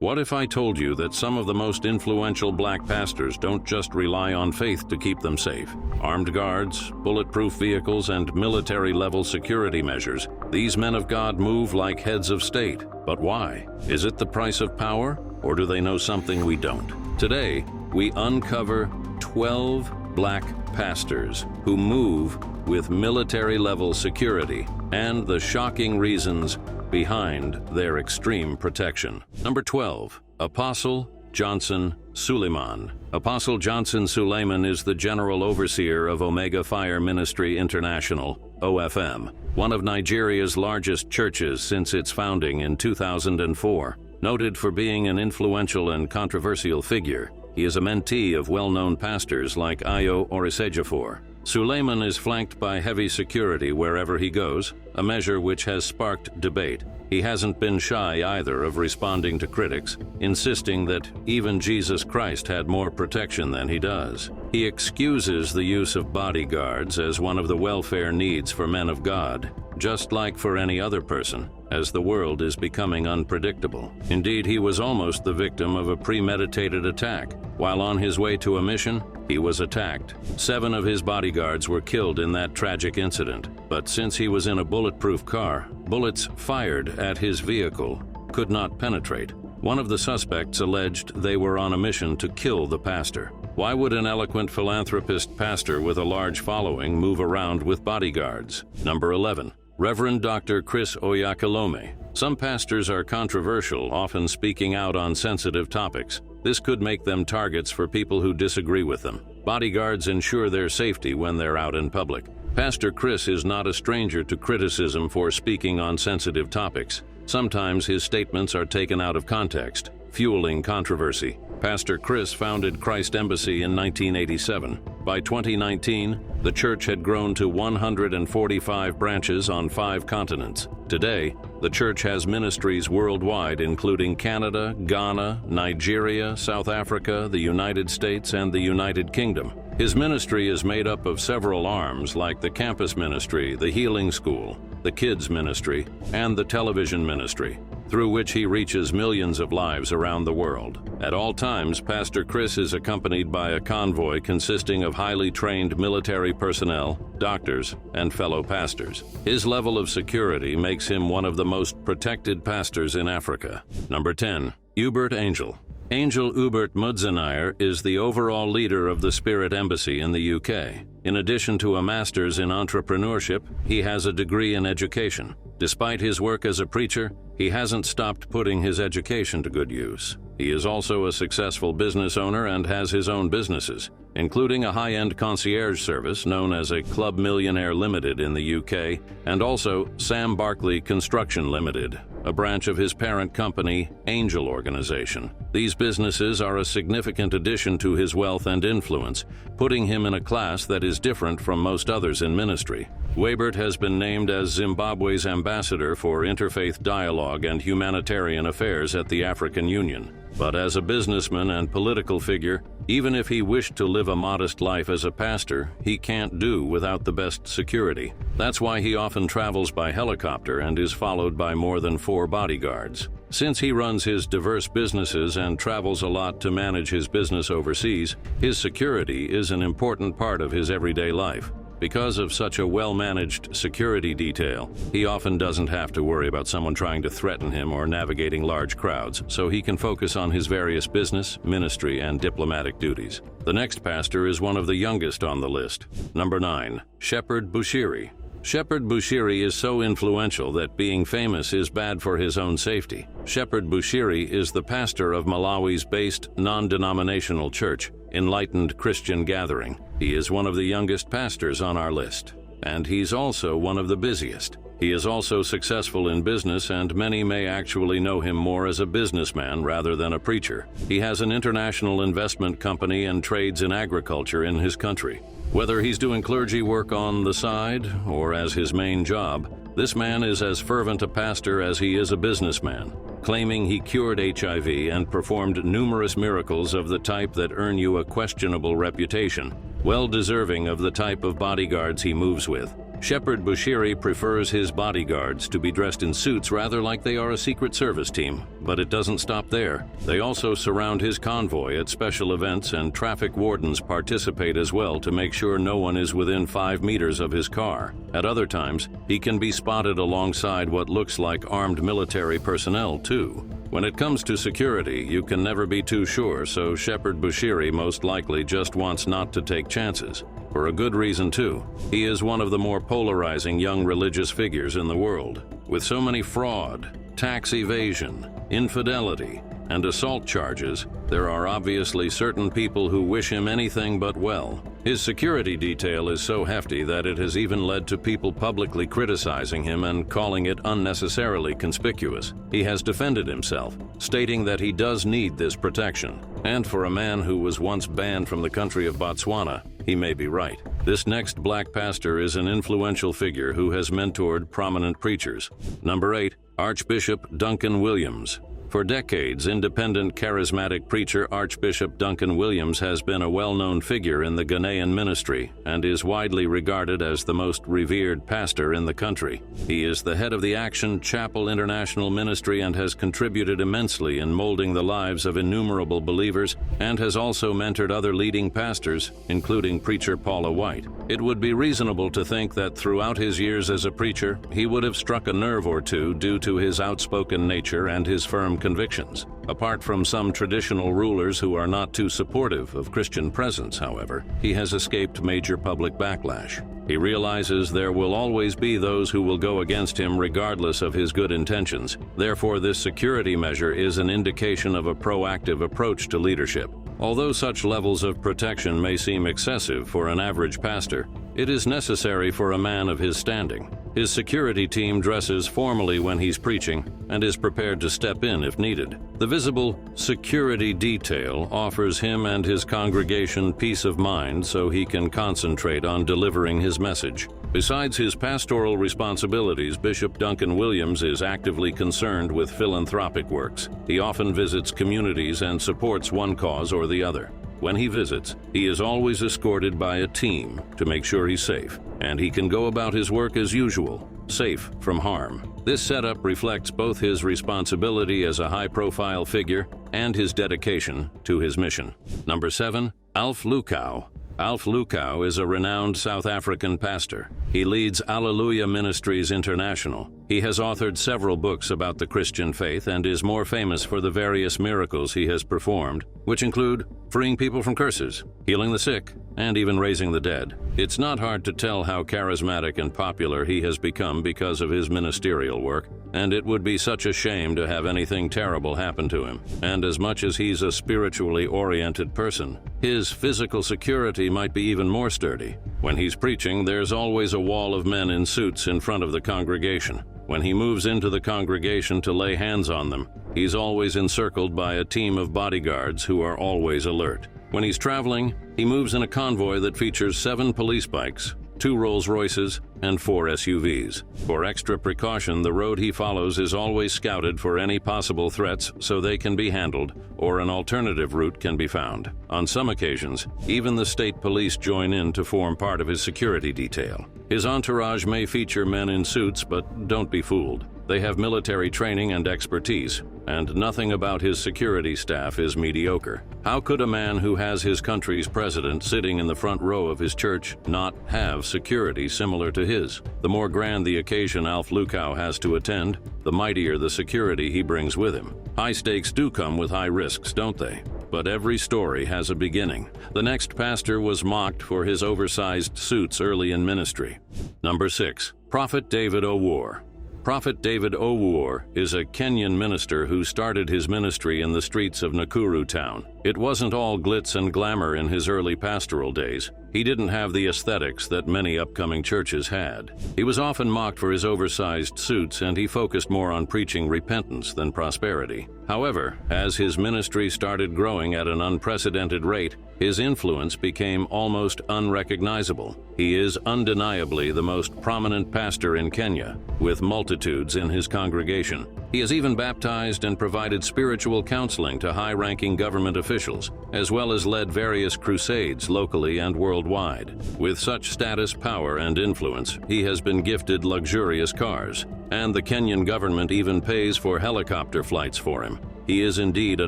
What if I told you that some of the most influential black pastors don't just rely on faith to keep them safe? Armed guards, bulletproof vehicles, and military-level security measures, these men of God move like heads of state. But why? Is it the price of power, or do they know something we don't? Today, we uncover 12 black pastors who move with military-level security and the shocking reasons behind their extreme protection. Number 12, Apostle Johnson Suleiman. Apostle Johnson Suleiman is the General Overseer of Omega Fire Ministry International, OFM, one of Nigeria's largest churches since its founding in 2004. Noted for being an influential and controversial figure, he is a mentee of well-known pastors like Ayo Orisejafor. Suleiman is flanked by heavy security wherever he goes, a measure which has sparked debate. He hasn't been shy either of responding to critics, insisting that even Jesus Christ had more protection than he does. He excuses the use of bodyguards as one of the welfare needs for men of God, just like for any other person, as the world is becoming unpredictable. Indeed, he was almost the victim of a premeditated attack. While on his way to a mission, he was attacked. 7 of his bodyguards were killed in that tragic incident, but since he was in a bulletproof car, bullets fired at his vehicle could not penetrate. One of the suspects alleged they were on a mission to kill the pastor. Why would an eloquent philanthropist pastor with a large following move around with bodyguards? Number 11. Reverend Dr. Chris Oyakhilome. Some pastors are controversial, often speaking out on sensitive topics. This could make them targets for people who disagree with them. Bodyguards ensure their safety when they're out in public. Pastor Chris is not a stranger to criticism for speaking on sensitive topics. Sometimes his statements are taken out of context, fueling controversy. Pastor Chris founded Christ Embassy in 1987. By 2019, the church had grown to 145 branches on 5 continents. Today, the church has ministries worldwide, including Canada, Ghana, Nigeria, South Africa, the United States, and the United Kingdom. His ministry is made up of several arms like the campus ministry, the healing school, the kids ministry, and the television ministry, through which he reaches millions of lives around the world. At all times, Pastor Chris is accompanied by a convoy consisting of highly trained military personnel, doctors, and fellow pastors. His level of security makes him one of the most protected pastors in Africa. Number 10. Hubert Angel. Angel Hubert Mudzenayer is the overall leader of the Spirit Embassy in the UK. In addition to a master's in entrepreneurship, he has a degree in education. Despite his work as a preacher, he hasn't stopped putting his education to good use. He is also a successful business owner and has his own businesses, including a high-end concierge service known as a Club Millionaire Limited in the UK, and also Sam Barkley Construction Limited, a branch of his parent company, Angel Organization. These businesses are a significant addition to his wealth and influence, putting him in a class that is different from most others in ministry. Hubert has been named as Zimbabwe's ambassador for interfaith dialogue and humanitarian affairs at the African Union. But as a businessman and political figure, even if he wished to live a modest life as a pastor, he can't do without the best security. That's why he often travels by helicopter and is followed by more than 4 bodyguards. Since he runs his diverse businesses and travels a lot to manage his business overseas, his security is an important part of his everyday life. Because of such a well-managed security detail, he often doesn't have to worry about someone trying to threaten him or navigating large crowds, so he can focus on his various business, ministry, and diplomatic duties. The next pastor is one of the youngest on the list. Number 9. Shepherd Bushiri. Shepherd Bushiri is so influential that being famous is bad for his own safety. Shepherd Bushiri is the pastor of Malawi's based non-denominational church, Enlightened Christian Gathering. He is one of the youngest pastors on our list, and he's also one of the busiest. He is also successful in business, and many may actually know him more as a businessman rather than a preacher. He has an international investment company and trades in agriculture in his country. Whether he's doing clergy work on the side or as his main job, this man is as fervent a pastor as he is a businessman, claiming he cured HIV and performed numerous miracles of the type that earn you a questionable reputation, well deserving of the type of bodyguards he moves with. Shepherd Bushiri prefers his bodyguards to be dressed in suits rather like they are a Secret Service team, but it doesn't stop there. They also surround his convoy at special events, and traffic wardens participate as well to make sure no one is within 5 meters of his car. At other times, he can be spotted alongside what looks like armed military personnel too. When it comes to security, you can never be too sure, so Shepherd Bushiri most likely just wants not to take chances. For a good reason too. He is one of the more polarizing young religious figures in the world. With so many fraud, tax evasion, infidelity, and assault charges, there are obviously certain people who wish him anything but well. His security detail is so hefty that it has even led to people publicly criticizing him and calling it unnecessarily conspicuous. He has defended himself, stating that he does need this protection. And for a man who was once banned from the country of Botswana, he may be right. This next black pastor is an influential figure who has mentored prominent preachers. Number 8, Archbishop Duncan Williams. For decades, independent charismatic preacher Archbishop Duncan Williams has been a well-known figure in the Ghanaian ministry and is widely regarded as the most revered pastor in the country. He is the head of the Action Chapel International Ministry and has contributed immensely in molding the lives of innumerable believers, and has also mentored other leading pastors, including preacher Paula White. It would be reasonable to think that throughout his years as a preacher, he would have struck a nerve or two due to his outspoken nature and his firm convictions. Apart from some traditional rulers who are not too supportive of Christian presence, however, he has escaped major public backlash. He realizes there will always be those who will go against him regardless of his good intentions. Therefore, this security measure is an indication of a proactive approach to leadership. Although such levels of protection may seem excessive for an average pastor, it is necessary for a man of his standing. His security team dresses formally when he's preaching and is prepared to step in if needed. The visible security detail offers him and his congregation peace of mind so he can concentrate on delivering his message. Besides his pastoral responsibilities, Bishop Duncan Williams is actively concerned with philanthropic works. He often visits communities and supports one cause or the other. When he visits, he is always escorted by a team to make sure he's safe, and he can go about his work as usual, safe from harm. This setup reflects both his responsibility as a high-profile figure and his dedication to his mission. Number 7, Alf Lukau. Alf Lukau is a renowned South African pastor. He leads Alleluia Ministries International. He has authored several books about the Christian faith and is more famous for the various miracles he has performed, which include freeing people from curses, healing the sick, and even raising the dead. It's not hard to tell how charismatic and popular he has become because of his ministerial work, and it would be such a shame to have anything terrible happen to him. And as much as he's a spiritually oriented person, his physical security might be even more sturdy. When he's preaching, there's always a wall of men in suits in front of the congregation. When he moves into the congregation to lay hands on them, he's always encircled by a team of bodyguards who are always alert. When he's traveling, he moves in a convoy that features 7 police bikes, 2 Rolls-Royces, and 4 SUVs. For extra precaution, the road he follows is always scouted for any possible threats so they can be handled, or an alternative route can be found. On some occasions, even the state police join in to form part of his security detail. His entourage may feature men in suits, but don't be fooled. They have military training and expertise, and nothing about his security staff is mediocre. How could a man who has his country's president sitting in the front row of his church not have security similar to his? The more grand the occasion Alf Lukau has to attend, the mightier the security he brings with him. High stakes do come with high risks, don't they? But every story has a beginning. The next pastor was mocked for his oversized suits early in ministry. Number 6, Prophet David Owuor. Prophet David Owuor is a Kenyan minister who started his ministry in the streets of Nakuru town. It wasn't all glitz and glamour in his early pastoral days. He didn't have the aesthetics that many upcoming churches had. He was often mocked for his oversized suits, and he focused more on preaching repentance than prosperity. However, as his ministry started growing at an unprecedented rate, his influence became almost unrecognizable. He is undeniably the most prominent pastor in Kenya, with multitudes in his congregation. He has even baptized and provided spiritual counseling to high-ranking government officials officials, as well as led various crusades locally and worldwide. With such status, power, and influence, he has been gifted luxurious cars, and the Kenyan government even pays for helicopter flights for him. He is indeed a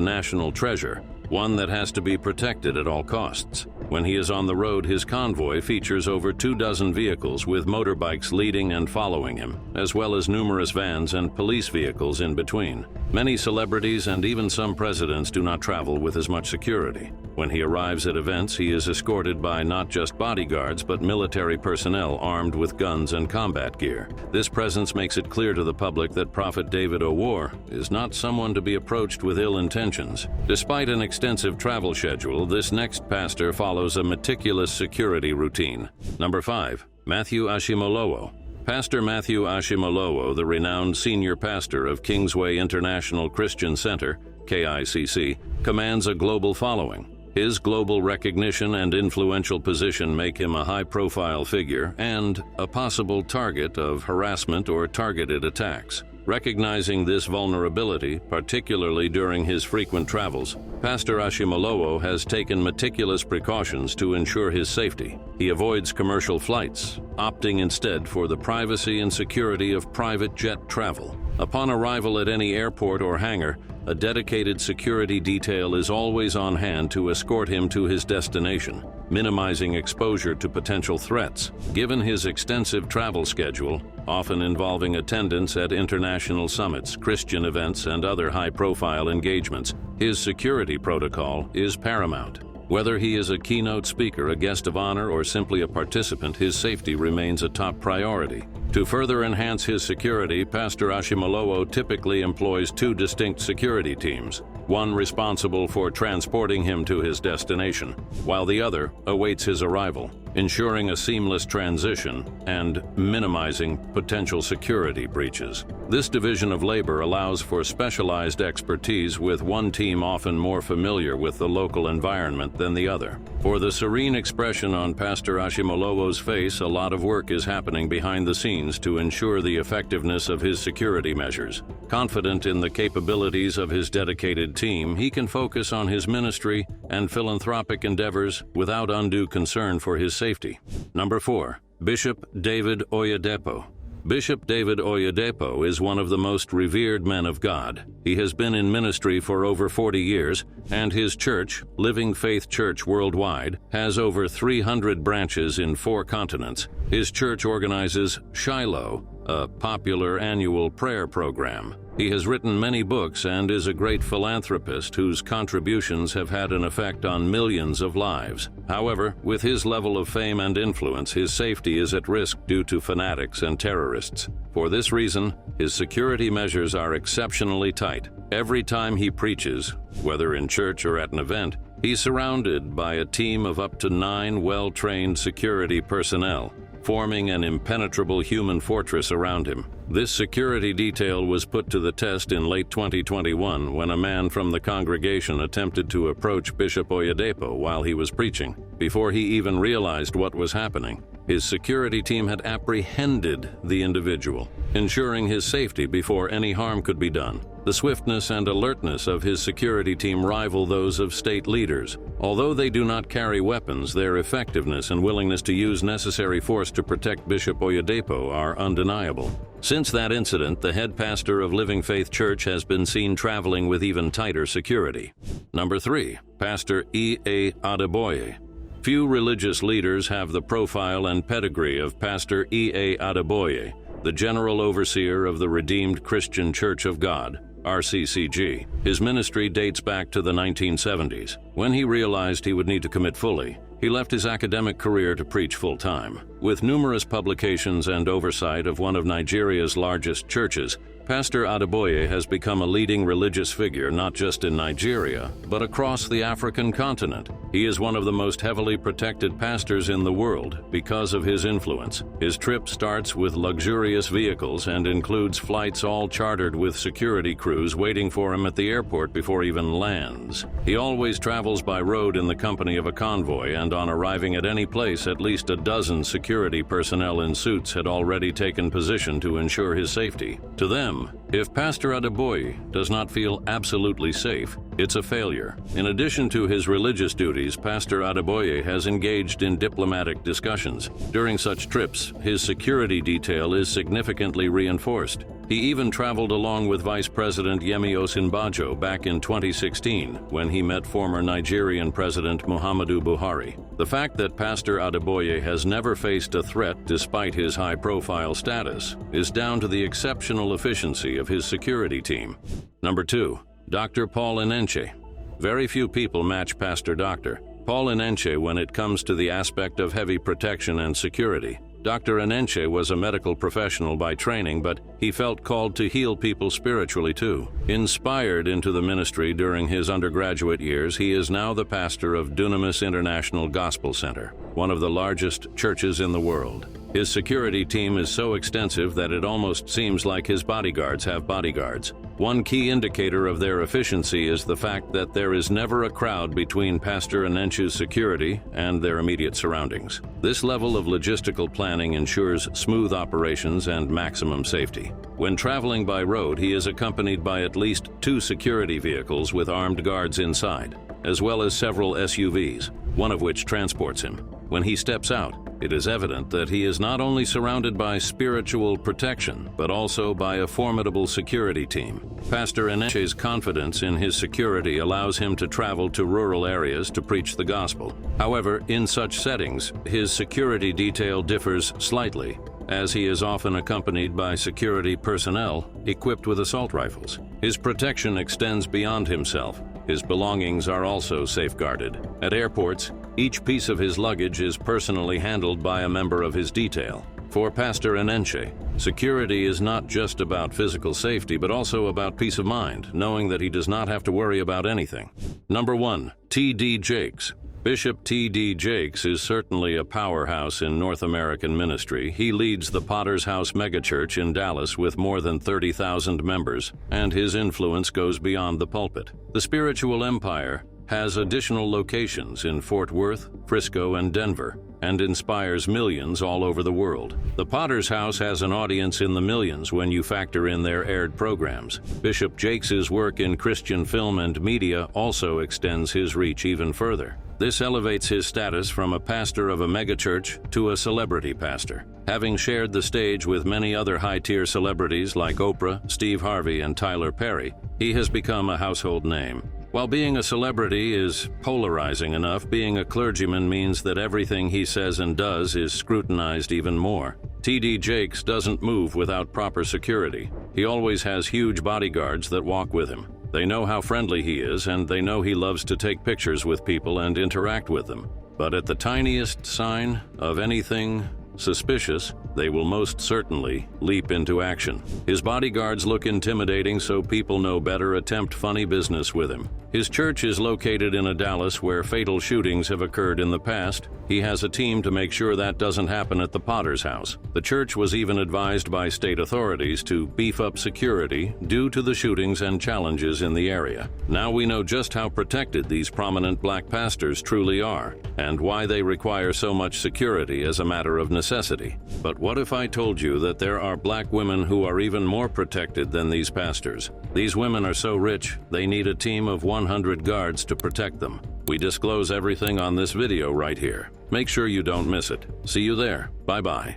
national treasure, one that has to be protected at all costs. When he is on the road, his convoy features over 24 vehicles with motorbikes leading and following him, as well as numerous vans and police vehicles in between. Many celebrities and even some presidents do not travel with as much security. When he arrives at events, he is escorted by not just bodyguards but military personnel armed with guns and combat gear. This presence makes it clear to the public that Prophet David Owuor is not someone to be approached with ill intentions. Despite an extensive travel schedule, this next pastor follows a meticulous security routine. Number 5. Matthew Ashimolowo. Pastor Matthew Ashimolowo, the renowned senior pastor of Kingsway International Christian Center, KICC, commands a global following. His global recognition and influential position make him a high-profile figure and a possible target of harassment or targeted attacks. Recognizing this vulnerability, particularly during his frequent travels, Pastor Ashimolowo has taken meticulous precautions to ensure his safety. He avoids commercial flights, opting instead for the privacy and security of private jet travel. Upon arrival at any airport or hangar, a dedicated security detail is always on hand to escort him to his destination, minimizing exposure to potential threats. Given his extensive travel schedule, often involving attendance at international summits, Christian events, and other high-profile engagements, his security protocol is paramount. Whether he is a keynote speaker, a guest of honor, or simply a participant, his safety remains a top priority. To further enhance his security, Pastor Ashimolowo typically employs 2 distinct security teams, one responsible for transporting him to his destination, while the other awaits his arrival, ensuring a seamless transition and minimizing potential security breaches. This division of labor allows for specialized expertise, with one team often more familiar with the local environment than the other. For the serene expression on Pastor Ashimolowo's face, a lot of work is happening behind the scenes to ensure the effectiveness of his security measures. Confident in the capabilities of his dedicated team, he can focus on his ministry and philanthropic endeavors without undue concern for his safety. Number 4. Bishop David Oyedepo. Bishop David Oyedepo is one of the most revered men of God. He has been in ministry for over 40 years, and his church, Living Faith Church Worldwide, has over 300 branches in 4 continents. His church organizes Shiloh, a popular annual prayer program. He has written many books and is a great philanthropist whose contributions have had an effect on millions of lives. However, with his level of fame and influence, his safety is at risk due to fanatics and terrorists. For this reason, his security measures are exceptionally tight. Every time he preaches, whether in church or at an event, he's surrounded by a team of up to 9 well-trained security personnel, forming an impenetrable human fortress around him. This security detail was put to the test in late 2021 when a man from the congregation attempted to approach Bishop Oyedepo while he was preaching. Before he even realized what was happening, his security team had apprehended the individual, ensuring his safety before any harm could be done. The swiftness and alertness of his security team rival those of state leaders. Although they do not carry weapons, their effectiveness and willingness to use necessary force to protect Bishop Oyedepo are undeniable. Since that incident, the head pastor of Living Faith Church has been seen traveling with even tighter security. Number 3. Pastor E.A. Adeboye. Few religious leaders have the profile and pedigree of Pastor E.A. Adeboye, the General Overseer of the Redeemed Christian Church of God, RCCG. His ministry dates back to the 1970s. When he realized he would need to commit fully, he left his academic career to preach full-time. With numerous publications and oversight of one of Nigeria's largest churches, Pastor Adeboye has become a leading religious figure not just in Nigeria, but across the African continent. He is one of the most heavily protected pastors in the world because of his influence. His trip starts with luxurious vehicles and includes flights all chartered with security crews waiting for him at the airport before he even lands. He always travels by road in the company of a convoy, and on arriving at any place, at least a dozen security personnel in suits had already taken position to ensure his safety. To them, M. If Pastor Adeboye does not feel absolutely safe, it's a failure. In addition to his religious duties, Pastor Adeboye has engaged in diplomatic discussions. During such trips, his security detail is significantly reinforced. He even traveled along with Vice President Yemi Osinbajo back in 2016 when he met former Nigerian President Muhammadu Buhari. The fact that Pastor Adeboye has never faced a threat despite his high-profile status is down to the exceptional efficiency of his security team. Number 2. Dr. Paul Enenche. Very few people match Pastor Dr. Paul Enenche when it comes to the aspect of heavy protection and security. Dr. Enenche was a medical professional by training, but he felt called to heal people spiritually too. Inspired into the ministry during his undergraduate years, he is now the pastor of Dunamis International Gospel Center, one of the largest churches in the world. His security team is so extensive that it almost seems like his bodyguards have bodyguards. One key indicator of their efficiency is the fact that there is never a crowd between Pastor Enenche's security and their immediate surroundings. This level of logistical planning ensures smooth operations and maximum safety. When traveling by road, he is accompanied by at least 2 security vehicles with armed guards inside, as well as several SUVs, one of which transports him. When he steps out, it is evident that he is not only surrounded by spiritual protection, but also by a formidable security team. Pastor Enenche's confidence in his security allows him to travel to rural areas to preach the gospel. However, in such settings, his security detail differs slightly, as he is often accompanied by security personnel equipped with assault rifles. His protection extends beyond himself. His belongings are also safeguarded. At airports, each piece of his luggage is personally handled by a member of his detail. For Pastor Enenche, security is not just about physical safety, but also about peace of mind, knowing that he does not have to worry about anything. Number 1. T.D. Jakes. Bishop T.D. Jakes is certainly a powerhouse in North American ministry. He leads the Potter's House megachurch in Dallas with more than 30,000 members, and his influence goes beyond the pulpit. The spiritual empire has additional locations in Fort Worth, Frisco, and Denver, and inspires millions all over the world. The Potter's House has an audience in the millions when you factor in their aired programs. Bishop Jakes' work in Christian film and media also extends his reach even further. This elevates his status from a pastor of a megachurch to a celebrity pastor. Having shared the stage with many other high-tier celebrities like Oprah, Steve Harvey, and Tyler Perry, he has become a household name. While being a celebrity is polarizing enough, being a clergyman means that everything he says and does is scrutinized even more. T.D. Jakes doesn't move without proper security. He always has huge bodyguards that walk with him. They know how friendly he is, and they know he loves to take pictures with people and interact with them. But at the tiniest sign of anything suspicious, they will most certainly leap into action. His bodyguards look intimidating, so people no better attempt funny business with him. His church is located in a Dallas where fatal shootings have occurred in the past. He has a team to make sure that doesn't happen at the Potter's House. The church was even advised by state authorities to beef up security due to the shootings and challenges in the area. Now we know just how protected these prominent black pastors truly are, and why they require so much security as a matter of necessity. But what if I told you that there are black women who are even more protected than these pastors? These women are so rich, they need a team of 100 guards to protect them. We disclose everything on this video right here. Make sure you don't miss it. See you there. Bye-bye.